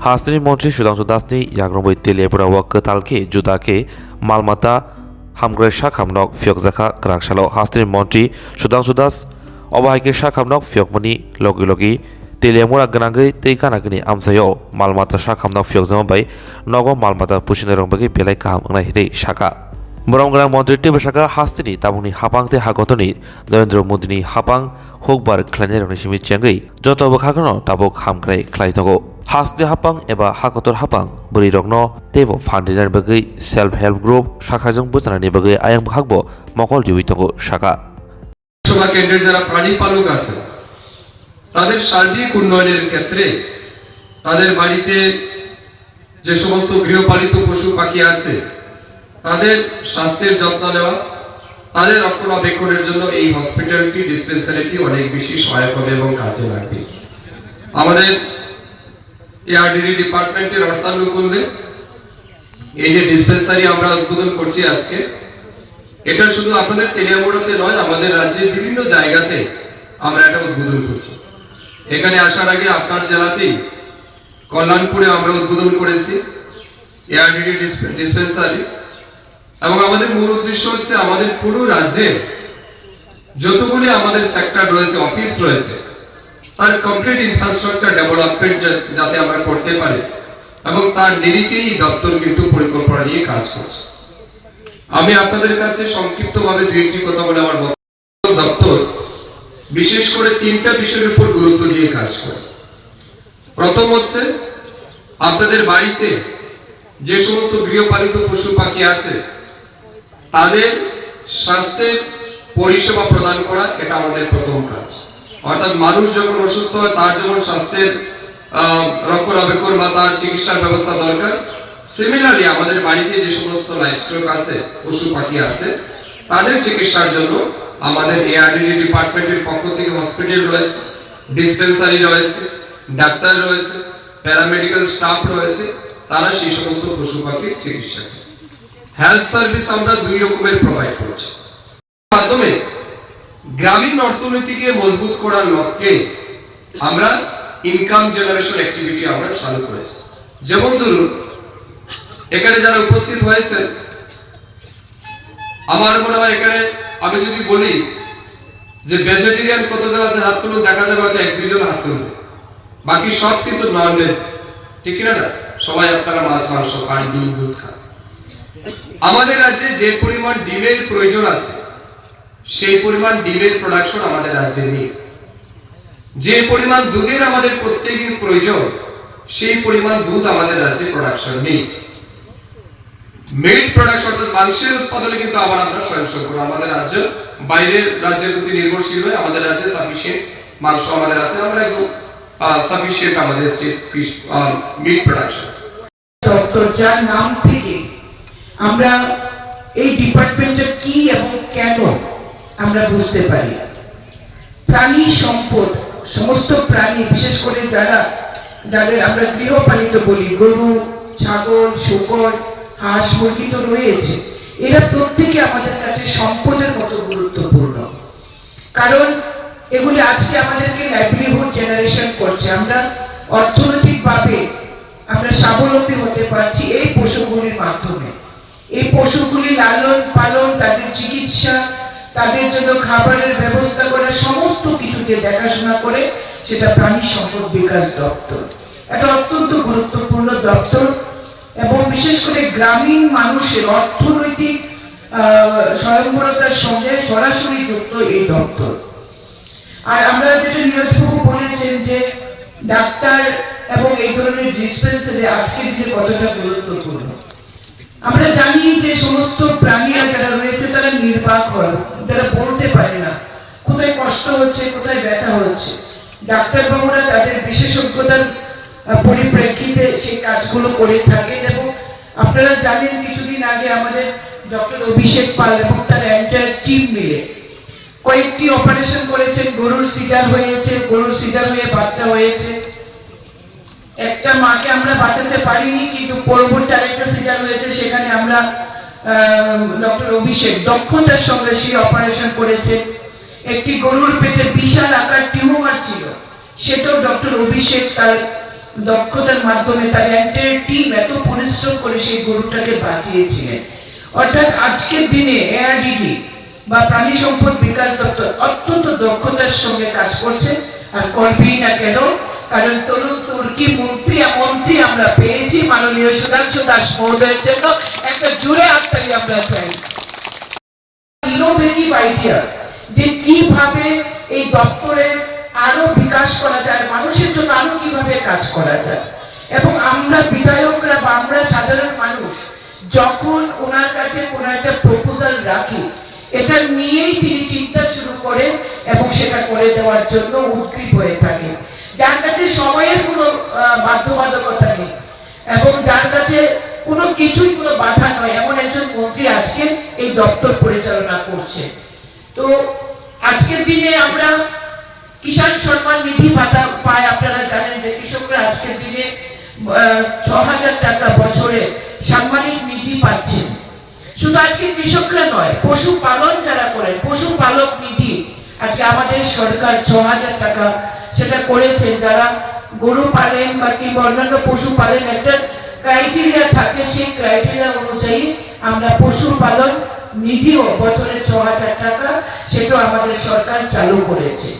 हास्तिनि मन्त्री सुधांशु दासनि याग्रंबै तेलियापुराव कतालके जुदाके मालमाता हामग्राय शाखामनक फियकजाखा ग्राकशालो हास्तिनि मन्त्री सुधांशु दास अबाहायके शाखामनक फियकमनि लगी लगी तेलियामुरा गनांगै तैकानागनि आमसायाव मालमाता शाखामनक फियकजामाबाय नगो मालमाता पुसिनो रंबागै बेलाय काहाम अंगनाय हिदै शाखा बरंगरां मन्त्री टेबशाखा हास्तिनि ताबुंनि हापांते हागतनि नरेंद्र मोदीनि हापां हुकबार ख्लायनाय रंनिसिमि चेंगै जतबो खागनो ताबुक हामग्राय ख्लायथगो हास्ति हापां एबा हाकतर हापां बोरै रगनो तेबो फान्डिनार बगै सेल्फ हेल्प ग्रुप शाखाजों बोजानायनि बगै आयां भागबो मकल दिउइथगो शाखा সভা কেন্দ্রের যারা প্রাণী পালক আছে তাদের সার্বিক উন্নয়নের ক্ষেত্রে তাদের বাড়িতে যে সমস্ত গৃহপালিত পশু পাখি আছে তাদের স্বাস্থ্যের যত্ন নেওয়া তাদের রক্ষণাবেক্ষণের জন্য এই হসপিটালটি ডিসপেন্সারিটি অনেক বেশি সহায়ক হবে এবং কাজে লাগবে। আমাদের এআরডিডি ডিপার্টমেন্টের অর্থানুকূলে এই যে ডিসপেন্সারি আমরা উদ্বোধন করছি আজকে, এটা শুধু আপনাদের তেলিয়ামুড়াতে নয়, আমাদের রাজ্যের বিভিন্ন জায়গাতে আমরা এটা উদ্বোধন করছি। এখানে আসার আগে আপনার জেলাতেই কল্যাণপুরে আমরা উদ্বোধন করেছি এআরডিডি ডিসপেন্সারি, এবং আমাদের মূল উদ্দেশ্য হচ্ছে আমাদের পুরো রাজ্যে যতগুলি আমাদের সেক্টর রয়েছে, অফিস রয়েছে, তার কমপ্লিট ইনফ্রাস্ট্রাকচার ডেভেলপমেন্ট যাতে আমরা করতে পারি, এবং তার নিরিখেই দপ্তর কিন্তু পরিকল্পনা নিয়ে কাজ করছে। আমি আপনাদের কাছে সংক্ষিপ্তভাবে দুই একটি কথা বলে আমার দপ্তর বিশেষ করে তিনটা বিষয়ের উপর গুরুত্ব দিয়ে কাজ করে। প্রথম হচ্ছে আপনাদের বাড়িতে যে সমস্ত গৃহপালিত পশু পাখি আছে তাদের স্বাস্থ্যের পরিষেবা প্রদান করা, এটা আমাদের প্রথম কাজ। অর্থাৎ মানুষ যখন অসুস্থ হয় তার যখন স্বাস্থ্যের রক্ষণাবেক্ষণ বা তার চিকিৎসার ব্যবস্থা দরকার, সিমিলারলি আমাদের বাড়িতে যে সমস্ত লাইভস্টক আছে, পশু পাখি আছে, তাদের চিকিৎসার জন্য আমাদের এআরডিডি ডিপার্টমেন্টের পক্ষ থেকে হসপিটাল রয়েছে, ডিসপেন্সারি রয়েছে, ডাক্তার রয়েছে, প্যারামেডিক্যাল স্টাফ রয়েছে, তারা সেই সমস্ত পশু পাখির চিকিৎসা করে। হেলথ সার্ভিস আমরা দুই রকমের প্রোভাইড করছি। মাধ্যমে গ্রামীণ অর্থনীতিকে মজবুত করার লক্ষ্যে আমরা ইনকাম জেনারেশন অ্যাক্টিভিটি আমরা চালু করেছি। যেমন ধরুন, এখানে যারা উপস্থিত হয়েছেন, আমার মনে হয় এখানে আমি যদি বলি যে ভেজিটেরিয়ান কতজন আছে হাত তুলুন, দেখা যাবে হয়তো এক দুইজন হাত তুলবে, বাকি সব কিন্তু নন ভেজ, ঠিক না? সবাই আপনারা মাছ মাংস খান, ডিম দুধ খান। আমাদের রাজ্যে যে পরিমাণ ডিমের প্রয়োজন আছে সেই পরিমাণ ডিমের প্রোডাকশন আমাদের রাজ্যে নেই। যে পরিমাণ দুধের আমাদের প্রত্যেকদিন প্রয়োজন সেই পরিমাণ দুধ আমাদের রাজ্যে প্রোডাকশন নেই। মিল্ক প্রোডাকশন অর্থাৎ মাংসের উৎপাদনে কিন্তু আমরা স্বয়ংসম্পূর্ণ। আমাদের রাজ্য বাইরের রাজ্যের প্রতি নির্ভরশীল নয়, আমাদের রাজ্যে সাফিসিয়েন্ট মাংস আমাদের আছে, আমরা একদম সাফিসিয়েন্ট আমাদের ফিশ মিল্ক প্রোডাকশন। দপ্তর যার নাম থেকে আমরা এই ডিপার্টমেন্টটা কি এবং কেন আমরা বুঝতে পারি। প্রাণী সম্পদ, সমস্ত প্রাণী, বিশেষ করে যাদের আমরা গৃহপালিত বলি, গরু, ছাগল, শূকর, হাঁস, মুরগি তো রয়েছে, এরা প্রত্যেকে আমাদের কাছে সম্পদের মতো গুরুত্বপূর্ণ। কারণ এগুলি আজকে আমাদেরকে লাইভলিহুড জেনারেশন করছে। আমরা অর্থনৈতিকভাবে আমরা স্বাবলম্বী হতে পারছি এই পশুগুলির মাধ্যমে। এই পশুগুলি লালন পালন, তাদের চিকিৎসা, তাদের জন্য খাবারের ব্যবস্থা করা, সমস্ত কিছুকে দেখাশোনা করে সেটা প্রাণী সম্পদ বিকাশ দপ্তর। এটা অত্যন্ত গুরুত্বপূর্ণ দপ্তর, এবং বিশেষ করে গ্রামীণ মানুষের অর্থনৈতিক স্বয়ংবরতার সঙ্গে সরাসরি যুক্ত এই দপ্তর। আর আমরা যেটা নীরজবাবু বলেছেন যে ডাক্তার এবং এই ধরনের ডিসপেন্সারি আজকের দিনে কতটা গুরুত্বপূর্ণ। আমরা জানি যে সমস্ত প্রাণীরা যারা রয়েছে তারা নির্বাক হয়, তারা বলতে পারে না কোথায় কষ্ট হচ্ছে, কোথায় ব্যথা হচ্ছে। ডাক্তারবাবুরা তাদের বিশেষজ্ঞতার পরিপ্রেক্ষিতে সেই কাজগুলো করে থাকেন, এবং আপনারা জানেন কিছুদিন আগে আমাদের ডক্টর অভিষেক পাল এবং তার এন্টায়ার টিম মিলে কয়েকটি অপারেশন করেছেন। গরুর সিজার হয়েছে, গরুর সিজার হয়ে বাচ্চা হয়েছে। একটা মাকে আমরা বাঁচাতে পারিনি, কিন্তু পরবর্তী আরেকটা সিজার হয়েছে, সেখানে আমরা ডক্টর অভিষেক দক্ষতার সঙ্গে সেই অপারেশন করেছে। একটি গরুর পেটে বিশাল আকার টিউমার ছিল, সেটাও ডক্টর অভিষেক তার দক্ষতার মাধ্যমে তার এন্টায়ার টিম এত পরিশ্রম করে সেই গরুটাকে বাঁচিয়েছিলেন। অর্থাৎ আজকের দিনে এআরডিডি বা প্রাণী সম্পদ বিকাশ দপ্তর অত্যন্ত দক্ষতার সঙ্গে কাজ করছে, আর করবেই না কেন, কারণ তরুণ তুর্কি মন্ত্রী আমরা পেয়েছি মাননীয় সুধাংশু দাস মহোদয়ের জন্য একটা জোরে হাততালি আমরা চাই। ইনোভেটিভ আইডিয়া যে কিভাবে এই দপ্তরের আরো বিকাশ করা যায়, মানুষের জন্য আরো কিভাবে কাজ করা যায়, এবং আমরা বিধায়করা বা আমরা সাধারণ মানুষ যখন ওনার কাছে কোনো একটা প্রপোজাল রাখি, এটা নিয়েই তিনি চিন্তা শুরু করেন এবং সেটা করে দেওয়ার জন্য উদ্গ্রীব হয়ে থাকেন। যার কাছে সময়ের কোনো বাধ্যবাধকতা নেই এবং যার কাছে কোনো কিছুই কোনো বাধা নয়, এমন একজন মন্ত্রী আজকে এই দপ্তর পরিচালনা করছে। তো আজকের দিনে আমরা কিষাণ সম্মান নিধি ভাতা পায়, আপনারা জানেন যে কৃষকরা আজকের দিনে ৬,০০০ টাকা বছরে সাম্মানিক নিধি পাচ্ছেন। শুধু আজকে কৃষকরা নয়, পশুপালন যারা করেন, পশুপালক নিধি আজকে আমাদের সরকার ৬,০০০ টাকা সেটা করেছে। যারা গরু পালেন বা কিংবা অন্যান্য পশু পালেন, একটা ক্রাইটেরিয়া থাকে, সেই ক্রাইটেরিয়া অনুযায়ী আমরা পশুপালন নিধিও বছরে ৬,০০০ টাকা সেটাও আমাদের সরকার চালু করেছে।